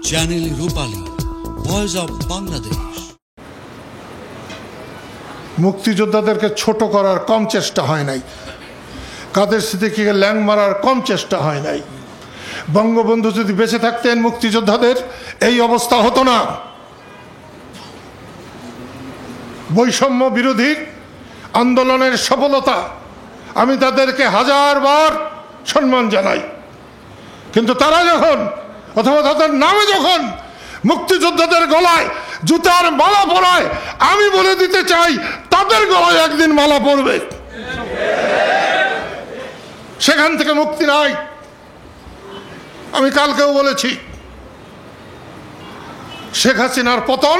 Channel Rupali, voice of Bangladesh. মুক্তিযোদ্ধাদেরকে ছোট করার কম চেষ্টা হয় নাই, কাদের সিদ্দিকীকে ল্যাং মারার কম চেষ্টা হয় নাই। বঙ্গবন্ধু যদি বেঁচে থাকতেন মুক্তিযোদ্ধাদের এই অবস্থা হতো না। বৈষম্য বিরোধী আন্দোলনের সফলতা, আমি তাদেরকে হাজারবার সম্মান জানাই, কিন্তু তারা যখন অথবা তাদের নামে যখন মুক্তিযোদ্ধাদের গলায় জুতার মালা পরায়, আমি বলে দিতে চাই তাদের গলায় একদিন মালা পড়বে। সেখান থেকে মুক্তি নাই। আমি কালকেও বলেছি, শেখ হাসিনার পতন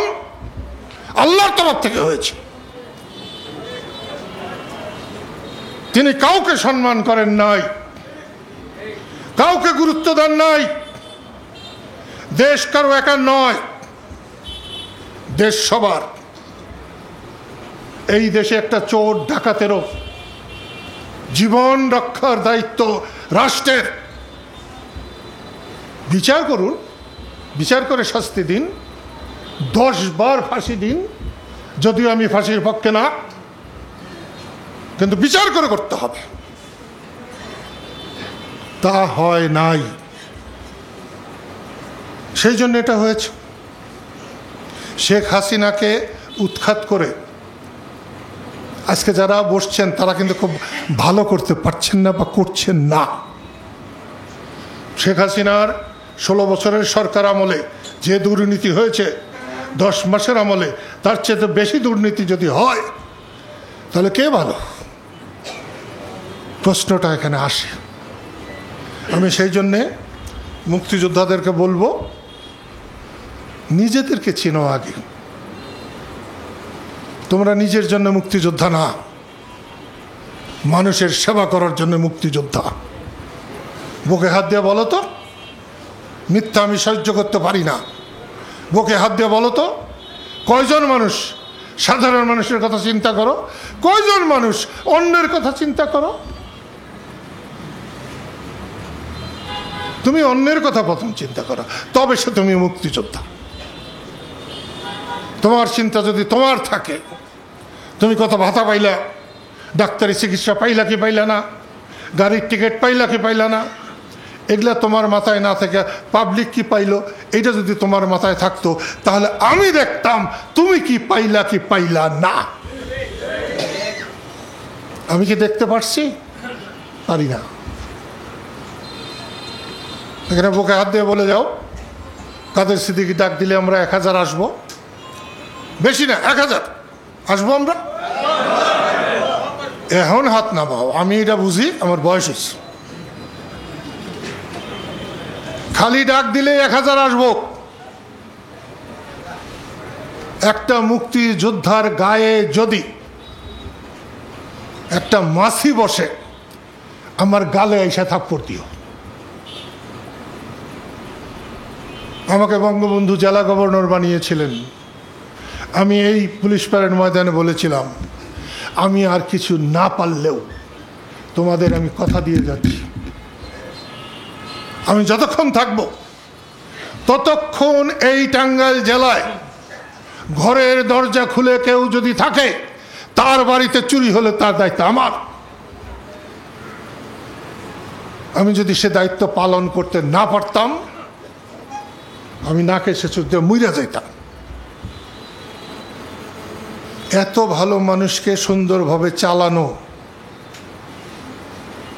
আল্লাহর তরফ থেকে হয়েছে। তিনি কাউকে সম্মান করেন নাই, কাউকে গুরুত্ব দেন নাই। দেশ কারো একার নয়, দেশ সবার। এই দেশে একটা চোর ডাকাতেরও জীবন রক্ষার দায়িত্ব রাষ্ট্রের। বিচার করুন, বিচার করে শাস্তি দিন, 10 বার ফাঁসি দিন, যদিও আমি ফাঁসির পক্ষে না, কিন্তু বিচার করে করতে হবে। তা হয় নাই, সেই জন্য এটা হয়েছে। শেখ হাসিনাকে উৎখাত করে আজকে যারা বসছেন তারা কিন্তু খুব ভালো করতে পারছেন না বা করছেন না। শেখ হাসিনার 16 বছরের সরকার আমলে যে দুর্নীতি হয়েছে, 10 মাসের আমলে তার চেয়ে বেশি দুর্নীতি যদি হয়, তাহলে কে ভালো? প্রশ্নটা এখানে আসে। আমি সেই জন্যে মুক্তিযোদ্ধাদেরকে বলবো, নিজেদেরকে চিনো আগে। তোমরা নিজের জন্য মুক্তিযোদ্ধা না, মানুষের সেবা করার জন্য মুক্তিযোদ্ধা। বুকে হাত দিয়ে বলো তো, মিথ্যা আমি সহ্য করতে পারি না। বুকে হাত দিয়ে বলো তো, কয়জন মানুষ সাধারণ মানুষের কথা চিন্তা করো, কয়জন মানুষ অন্যের কথা চিন্তা করো? তুমি অন্যের কথা প্রথম চিন্তা করো, তবে সে তুমি মুক্তিযোদ্ধা। তোমার চিন্তা যদি তোমার থাকে, তুমি কত ভাতা পাইলা, ডাক্তারি চিকিৎসা পাইলা কি পাইলা না, গাড়ির টিকিট পাইলা কি পাইলা না, এগুলা তোমার মাথায় না থেকে পাবলিক কি পাইলো এটা যদি তোমার মাথায় থাকতো, তাহলে আমি দেখতাম তুমি কি পাইলা কি পাইলা না। আমি কি দেখতে পারছি? পারি না। এখানে বুকে হাত দিয়ে বলে যাও, কাদের সিদ্দিকী ডাক দিলে আমরা 1000 আসবো, বেশি না 1000 আসবো আমরা। এখন হাত নামাও, আমি এটা বুঝি, আমার বয়স হয়েছে। খালি ডাক দিলে 1000 আসবো। একটা মুক্তিযোদ্ধার গায়ে যদি একটা মাছি বসে, আমার গালে এসে থাপ্পড় দিও। আমাকে বঙ্গবন্ধু জেলা গভর্নর বানিয়েছিলেন। আমি এই পুলিশ প্যারেড ময়দানে বলেছিলাম, আমি আর কিছু না পারলেও তোমাদের আমি কথা দিয়ে যাচ্ছি, আমি যতক্ষণ থাকব ততক্ষণ এই টাঙ্গাইল জেলায় ঘরের দরজা খুলে কেউ যদি থাকে, তার বাড়িতে চুরি হলে তার দায়িত্ব আমার। আমি যদি সে দায়িত্ব পালন করতে না পারতাম, আমি নাকে সেচুর দিয়ে মুইরা যাইতাম। এত ভালো মানুষকে সুন্দরভাবে চালানো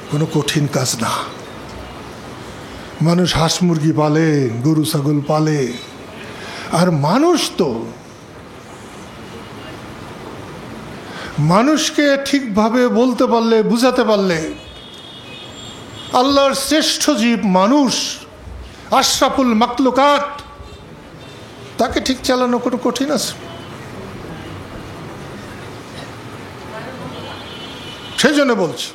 কোনো কঠিন কাজ না। মানুষ হাঁস মুরগি পালে, গরু ছাগল পালে, আর মানুষ তো মানুষকে ঠিকভাবে বলতে পারলে, বুঝাতে পারলে, আল্লাহর শ্রেষ্ঠ জীব মানুষ, আশরাফুল মাখলুকাত, তাকে ঠিক চালানো কোনো কঠিন আছে? সেই জন্য বলছি,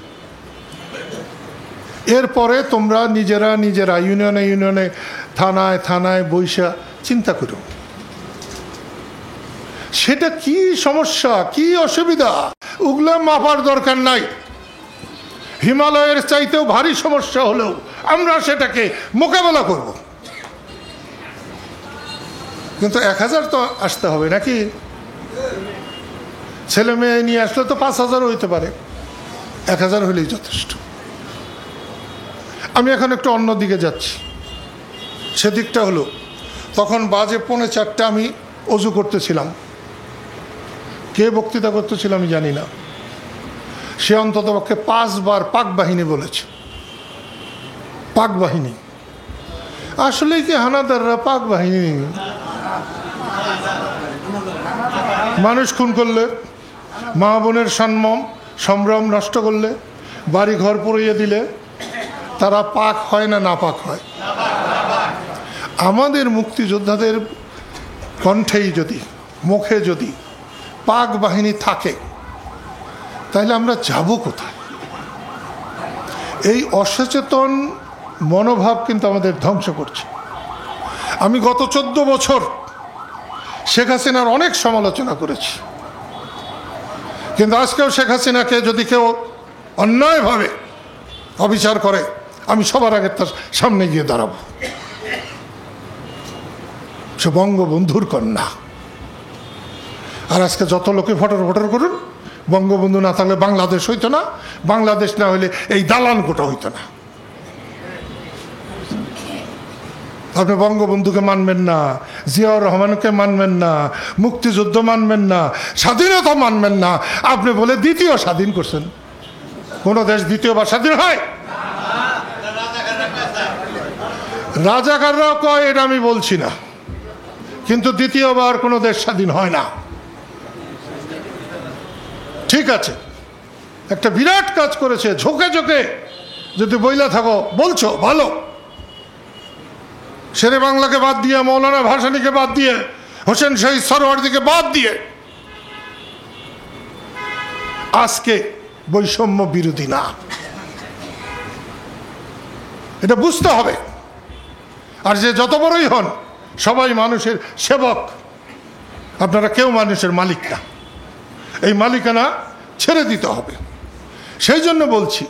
এরপরে তোমরা নিজেরা ইউনিয়নে থানায় বৈশা চিন্তা করো, সেটা কি সমস্যা, কি অসুবিধা, ওগুলো মাপার দরকার নাই। হিমালয়ের চাইতেও ভারী সমস্যা হলেও আমরা সেটাকে মোকাবেলা করব। কিন্তু 1000 তো আসতে হবে নাকি? ছেলে মেয়ে নিয়ে আসলে তো 5000 হইতে পারে, 1000 হলেই যথেষ্ট। আমি এখন একটু অন্য দিকে যাচ্ছি। সেদিকটা হলো, তখন বাজে 3:45 আমি অজু করতেছিলাম। কে বক্তৃতা করতেছিল আমি জানি না, সে অন্তত পক্ষে 5 বার পাক বাহিনী বলেছে। পাক বাহিনী আসলে কি হানাদাররা পাক বাহিনী? মানুষ খুন করলে, মা বোনের সম্ভ্রম নষ্ট করলে, বাড়ি ঘর পুড়িয়ে দিলে তারা পাক হয় না নাপাক হয়? আমাদের মুক্তিযোদ্ধাদের কণ্ঠেই যদি, মুখে যদি পাক বাহিনী থাকে, তাহলে আমরা যাব কোথায়? এই অসচেতন মনোভাব কিন্তু আমাদের ধ্বংস করছে। আমি গত 14 বছর শেখ হাসিনার অনেক সমালোচনা করেছি, কিন্তু আজকেও শেখ হাসিনাকে যদি কেউ অন্যায়ভাবে অবিচার করে, আমি সবার আগে তার সামনে গিয়ে দাঁড়াবো। সে বঙ্গবন্ধুর কন্যা। আর আজকে যত লোকে ফটর ফটর করুন, বঙ্গবন্ধু না থাকলে বাংলাদেশ হইতো না, বাংলাদেশ না হইলে এই দালান কোটা হইতো না। আপনি বঙ্গবন্ধুকে মানবেন না, জিয়াউর রহমানকে মানবেন না, মুক্তিযুদ্ধ মানবেন না, স্বাধীনতা মানবেন না, আপনি বলে দ্বিতীয় স্বাধীন করছেন। কোন দেশ দ্বিতীয়বার স্বাধীন হয়? রাজাকাররাও কয়, এটা আমি বলছি না, কিন্তু দ্বিতীয়বার কোনো দেশ স্বাধীন হয় না। ঠিক আছে, একটা বিরাট কাজ করেছে, ঝোঁকে ঝোঁকে যদি বইলা থাকো বলছো ভালো। শেরে বাংলাকে বাদ দিয়ে, মৌলানা ভাসানীকে বাদ দিয়ে, হোসেন শহীদ সরওয়ার্দিকে বাদ দিয়ে আজকে বৈষম্য বিরোধী না, এটা বুঝতে হবে। আর যে যত বড়ই হন, সবাই মানুষের সেবক, আপনারা কেউ মানুষের মালিক না। এই মালিকানা ছেড়ে দিতে হবে। সেই জন্য বলছি,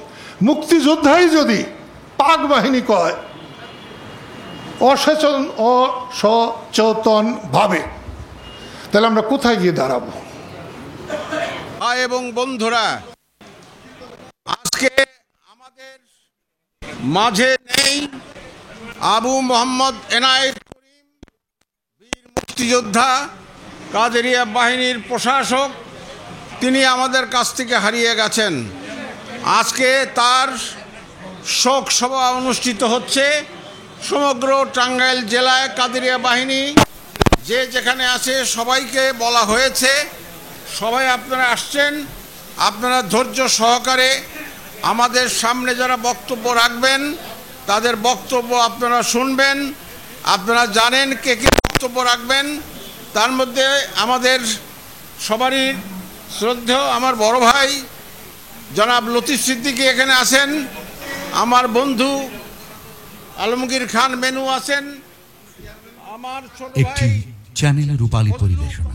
মুক্তিযোদ্ধাই যদি পাক বাহিনী কয় অসচেতন ভাবে, তাহলে আমরা কোথায় গিয়ে দাঁড়াবো? এবং বন্ধুরা, আজকে আমাদের মাঝে নেই আবু মোহাম্মদ এনায়েত করিম, বীর মুক্তিযোদ্ধা, কাদেরিয়া বাহিনীর প্রশাসক। তিনি আমাদের কাছ থেকে হারিয়ে গেছেন। আজকে তার শোক সভা অনুষ্ঠিত হচ্ছে সমগ্র টাঙ্গাইল জেলায়। কাদেরিয়া বাহিনী যে যেখানে আছে সবাইকে বলা হয়েছে, সবাই আপনারা আসছেন, আপনারা ধৈর্য সহকারে আমাদের সামনে যারা বক্তব্য রাখবেন তাদের বক্তব্য আপনারা শুনবেন। আপনারা জানেন কে কে বক্তব্য রাখবেন। তার মধ্যে আমাদের সবারই শ্রদ্ধেয় আমার বড় ভাই জনাব লতিফ সিদ্দিকী এখানে আছেন, আমার বন্ধু আলমগীর খান মেনু আছেন, আমার ছোট একটি ভাই চ্যানেলের রূপালী পরিবেশনা।